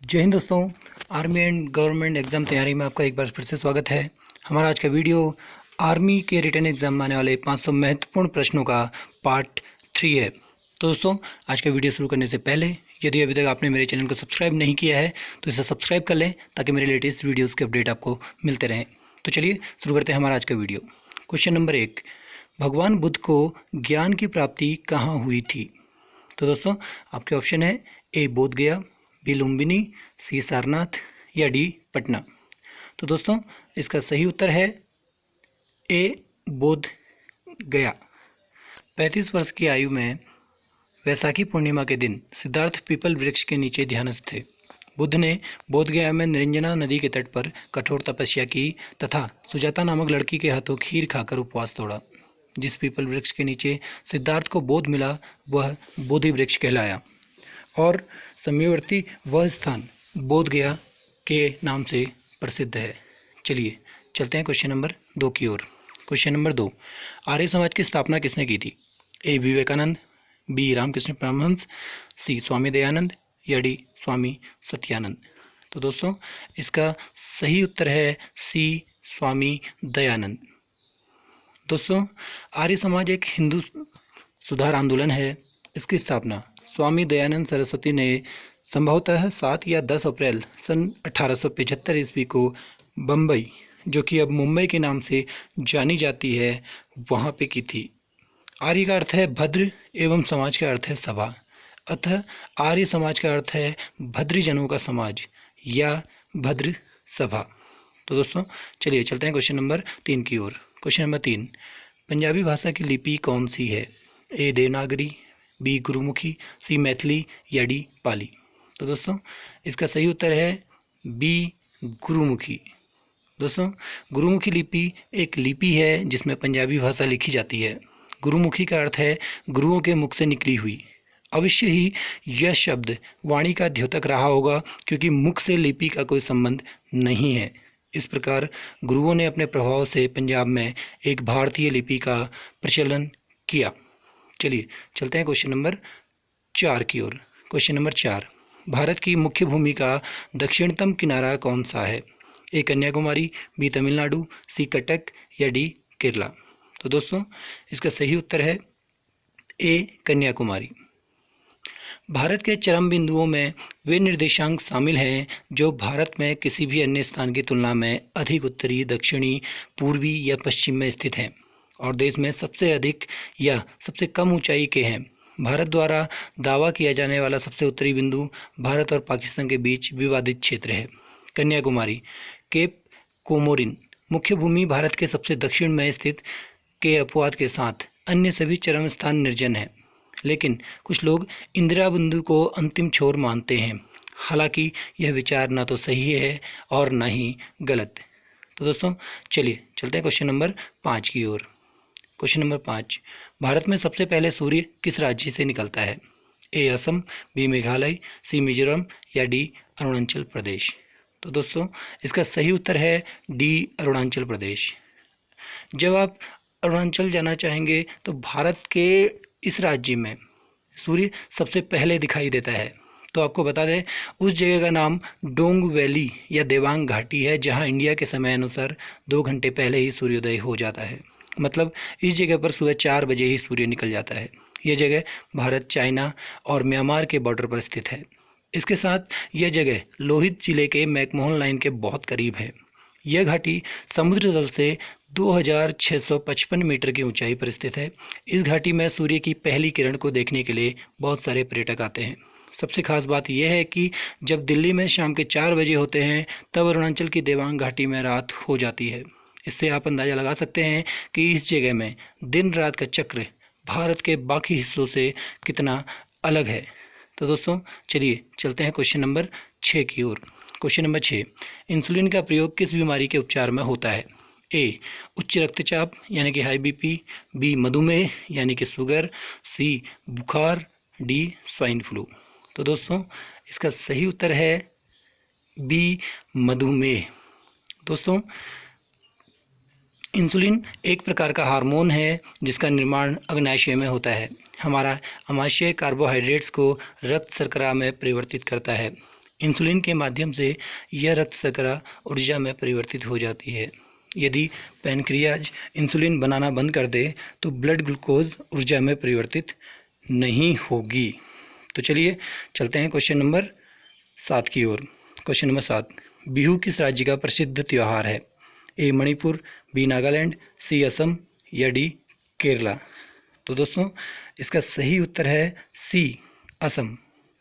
जय हिंद दोस्तों। Army and government exam तैयारी में आपका एक बार फिर से स्वागत है। हमारा आज का वीडियो आर्मी के रिटन एग्ज़ाम में आने वाले 500 महत्वपूर्ण प्रश्नों का पार्ट 3 है। तो दोस्तों, आज का वीडियो शुरू करने से पहले यदि अभी तक आपने मेरे चैनल को सब्सक्राइब नहीं किया है तो इसे सब्सक्राइब कर लें ताकि मेरे लेटेस्ट वीडियोज़ के अपडेट आपको मिलते रहें। तो चलिए शुरू करते हैं हमारा आज का वीडियो। क्वेश्चन नंबर 1, भगवान बुद्ध को ज्ञान की प्राप्ति कहाँ हुई थी? तो दोस्तों, आपके ऑप्शन है ए बोध गया, बी लुम्बिनी, सी सारनाथ या डी पटना। तो दोस्तों, इसका सही उत्तर है ए बोध गया। 35 वर्ष की आयु में वैसाखी पूर्णिमा के दिन सिद्धार्थ पीपल वृक्ष के नीचे ध्यानस्थ थे। बुद्ध ने बोध गया में निरंजना नदी के तट पर कठोर तपस्या की तथा सुजाता नामक लड़की के हाथों खीर खाकर उपवास तोड़ा। जिस पीपल वृक्ष के नीचे सिद्धार्थ को बोध मिला वह बोधि वृक्ष कहलाया और समयवर्ती वह स्थान बोध गया के नाम से प्रसिद्ध है। चलिए चलते हैं क्वेश्चन नंबर 2 की ओर। क्वेश्चन नंबर 2, आर्य समाज की स्थापना किसने की थी? ए विवेकानंद, बी रामकृष्ण परमहंस, सी स्वामी दयानंद या डी स्वामी सत्यानंद। तो दोस्तों, इसका सही उत्तर है सी स्वामी दयानंद। दोस्तों, आर्य समाज एक हिंदू सुधार आंदोलन है। इसकी स्थापना स्वामी दयानंद सरस्वती ने संभवतः 7 या 10 अप्रैल सन 1875 ईस्वी को बम्बई, जो कि अब मुंबई के नाम से जानी जाती है, वहाँ पे की थी। आर्य का अर्थ है भद्र एवं समाज का अर्थ है सभा, अतः आर्य समाज का अर्थ है भद्रजनों का समाज या भद्र सभा। तो दोस्तों, चलिए चलते हैं क्वेश्चन नंबर 3 की ओर। क्वेश्चन नंबर 3, पंजाबी भाषा की लिपि कौन सी है? ए देवनागरी, बी गुरुमुखी, सी मैथिली या डी पाली। तो दोस्तों, इसका सही उत्तर है बी गुरुमुखी। दोस्तों, गुरुमुखी लिपि एक लिपि है जिसमें पंजाबी भाषा लिखी जाती है। गुरुमुखी का अर्थ है गुरुओं के मुख से निकली हुई। अवश्य ही यह शब्द वाणी का द्योतक रहा होगा क्योंकि मुख से लिपि का कोई संबंध नहीं है। इस प्रकार गुरुओं ने अपने प्रभाव से पंजाब में एक भारतीय लिपि का प्रचलन किया। चलिए चलते हैं क्वेश्चन नंबर 4 की ओर। क्वेश्चन नंबर 4, भारत की मुख्य भूमि का दक्षिणतम किनारा कौन सा है? ए कन्याकुमारी, बी तमिलनाडु, सी कटक या डी केरला। तो दोस्तों, इसका सही उत्तर है ए कन्याकुमारी। भारत के चरम बिंदुओं में वे निर्देशांक शामिल हैं जो भारत में किसी भी अन्य स्थान की तुलना में अधिक उत्तरी, दक्षिणी, पूर्वी या पश्चिम में स्थित हैं और देश में सबसे अधिक या सबसे कम ऊंचाई के हैं। भारत द्वारा दावा किया जाने वाला सबसे उत्तरी बिंदु भारत और पाकिस्तान के बीच विवादित क्षेत्र है, कन्याकुमारी। केप कोमोरिन मुख्य भूमि भारत के सबसे दक्षिण में स्थित के अपवाद के साथ अन्य सभी चरम स्थान निर्जन हैं, लेकिन कुछ लोग इंदिरा बिंदु को अंतिम छोर मानते हैं। हालांकि यह विचार ना तो सही है और ना ही गलत। तो दोस्तों, चलिए चलते हैं क्वेश्चन नंबर 5 की ओर। क्वेश्चन नंबर 5, भारत में सबसे पहले सूर्य किस राज्य से निकलता है? ए असम, बी मेघालय, सी मिजोरम या डी अरुणाचल प्रदेश। तो दोस्तों, इसका सही उत्तर है डी अरुणाचल प्रदेश। जब आप अरुणाचल जाना चाहेंगे तो भारत के इस राज्य में सूर्य सबसे पहले दिखाई देता है। तो आपको बता दें, उस जगह का नाम डोंग वैली या देवांग घाटी है, जहां इंडिया के समय अनुसार 2 घंटे पहले ही सूर्योदय हो जाता है। मतलब इस जगह पर सुबह 4 बजे ही सूर्य निकल जाता है। यह जगह भारत, चाइना और म्यांमार के बॉर्डर पर स्थित है। इसके साथ यह जगह लोहित जिले के मैकमोहन लाइन के बहुत करीब है। यह घाटी समुद्र तल से 2655 मीटर की ऊंचाई पर स्थित है। इस घाटी में सूर्य की पहली किरण को देखने के लिए बहुत सारे पर्यटक आते हैं। सबसे खास बात यह है कि जब दिल्ली में शाम के 4 बजे होते हैं तब अरुणाचल की देवांग घाटी में रात हो जाती है। इससे आप अंदाज़ा लगा सकते हैं कि इस जगह में दिन रात का चक्र भारत के बाकी हिस्सों से कितना अलग है। तो दोस्तों, चलिए चलते हैं क्वेश्चन नंबर 6 की ओर। क्वेश्चन नंबर 6, इंसुलिन का प्रयोग किस बीमारी के उपचार में होता है? ए उच्च रक्तचाप यानी कि हाई बीपी, बी मधुमेह यानी कि शुगर, सी बुखार, डी स्वाइन फ्लू। तो दोस्तों, इसका सही उत्तर है बी मधुमेह। दोस्तों, इंसुलिन एक प्रकार का हार्मोन है जिसका निर्माण अग्नाशय में होता है। हमारा अमाशय कार्बोहाइड्रेट्स को रक्त शर्करा में परिवर्तित करता है। इंसुलिन के माध्यम से यह रक्त शर्करा ऊर्जा में परिवर्तित हो जाती है। यदि पैनक्रियाज इंसुलिन बनाना बंद कर दे तो ब्लड ग्लूकोज ऊर्जा में परिवर्तित नहीं होगी। तो चलिए चलते हैं क्वेश्चन नंबर 7 की ओर। क्वेश्चन नंबर 7, बिहू किस राज्य का प्रसिद्ध त्यौहार है? ए मणिपुर, बी नागालैंड, सी असम या डी केरला। तो दोस्तों इसका सही उत्तर है सी असम।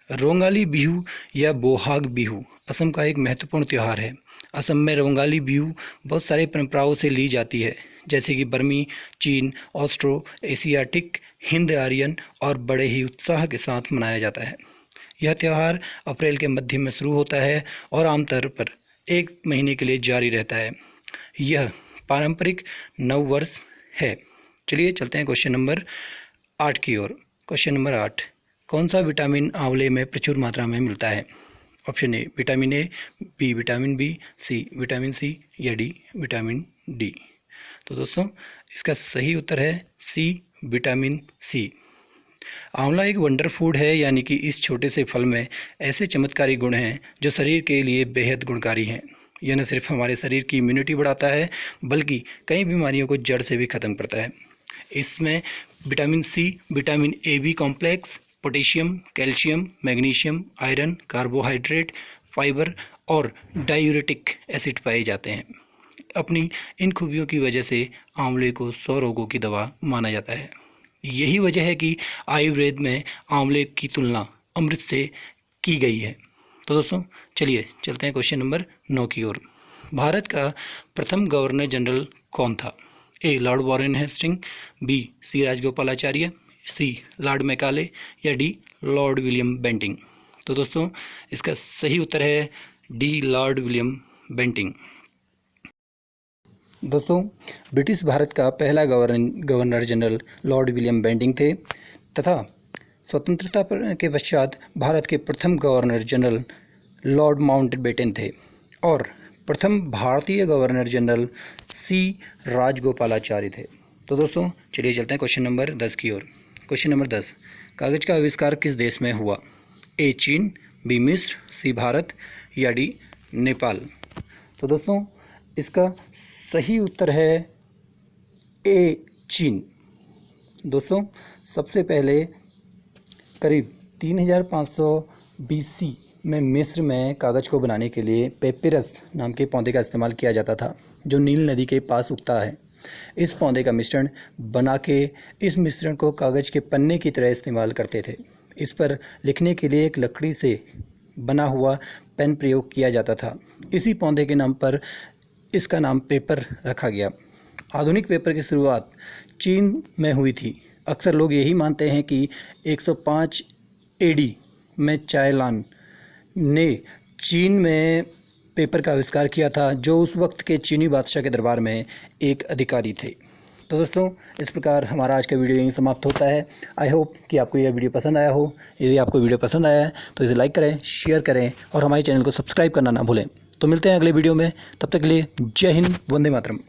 रोंगाली बिहू या बोहाग बिहू असम का एक महत्वपूर्ण त्यौहार है। असम में रोंगाली बिहू बहुत सारी परंपराओं से ली जाती है, जैसे कि बर्मी, चीन, ऑस्ट्रो एशियाटिक, हिंद आर्यन और बड़े ही उत्साह के साथ मनाया जाता है। यह त्यौहार अप्रैल के मध्य में शुरू होता है और आमतौर पर 1 महीने के लिए जारी रहता है। यह पारंपरिक नव वर्ष है। चलिए चलते हैं क्वेश्चन नंबर 8 की ओर। क्वेश्चन नंबर 8, कौन सा विटामिन आंवले में प्रचुर मात्रा में मिलता है? Option A vitamin A, B vitamin B, C vitamin C या डी विटामिन डी। तो दोस्तों इसका सही उत्तर है सी विटामिन सी। आंवला एक वंडर फूड है, यानी कि इस छोटे से फल में ऐसे चमत्कारी गुण हैं जो शरीर के लिए बेहद गुणकारी हैं। यह न सिर्फ हमारे शरीर की इम्यूनिटी बढ़ाता है बल्कि कई बीमारियों को जड़ से भी ख़त्म करता है। इसमें vitamin C, vitamin A B complex, potassium, calcium, magnesium, iron, carbohydrate, fibre और डायूरेटिक एसिड पाए जाते हैं। अपनी इन खूबियों की वजह से आंवले को 100 रोगों की दवा माना जाता है। यही वजह है कि आयुर्वेद में आंवले की तुलना अमृत से की गई है। तो दोस्तों चलिए चलते हैं क्वेश्चन नंबर 9 की ओर। भारत का प्रथम गवर्नर जनरल कौन था? A lord Warren Hastings, B C Rajagopalachari, C lord Macaulay या डी लॉर्ड विलियम बेंटिंग। तो दोस्तों इसका सही उत्तर है डी लॉर्ड विलियम बेंटिंग। दोस्तों ब्रिटिश भारत का पहला governor general lord William Bentinck थे तथा स्वतंत्रता के पश्चात भारत के प्रथम गवर्नर जनरल लॉर्ड माउंटबेटन थे और प्रथम भारतीय गवर्नर जनरल सी राजगोपालाचारी थे। तो दोस्तों चलिए चलते हैं क्वेश्चन नंबर 10 की ओर। क्वेश्चन नंबर 10, कागज़ का आविष्कार किस देश में हुआ? ए चीन, बी मिस्र, सी भारत या डी नेपाल। तो दोस्तों इसका सही उत्तर है ए चीन। दोस्तों सबसे पहले करीब 3500 BC में मिस्र में कागज़ को बनाने के लिए पेपिरस नाम के पौधे का इस्तेमाल किया जाता था, जो नील नदी के पास उगता है। इस पौधे का मिश्रण बना के इस मिश्रण को कागज़ के पन्ने की तरह इस्तेमाल करते थे। इस पर लिखने के लिए एक लकड़ी से बना हुआ पेन प्रयोग किया जाता था। इसी पौधे के नाम पर इसका नाम पेपर रखा गया। आधुनिक पेपर की शुरुआत चीन में हुई थी। अक्सर लोग यही मानते हैं कि 105 AD में चायलान ने चीन में पेपर का आविष्कार किया था, जो उस वक्त के चीनी बादशाह के दरबार में एक अधिकारी थे। तो दोस्तों इस प्रकार हमारा आज का वीडियो यहीं समाप्त होता है। आई होप कि आपको यह वीडियो पसंद आया हो। यदि आपको वीडियो पसंद आया है तो इसे लाइक करें, शेयर करें और हमारे चैनल को सब्सक्राइब करना ना भूलें। तो मिलते हैं अगले वीडियो में, तब तक के लिए जय हिंद, वंदे मातरम।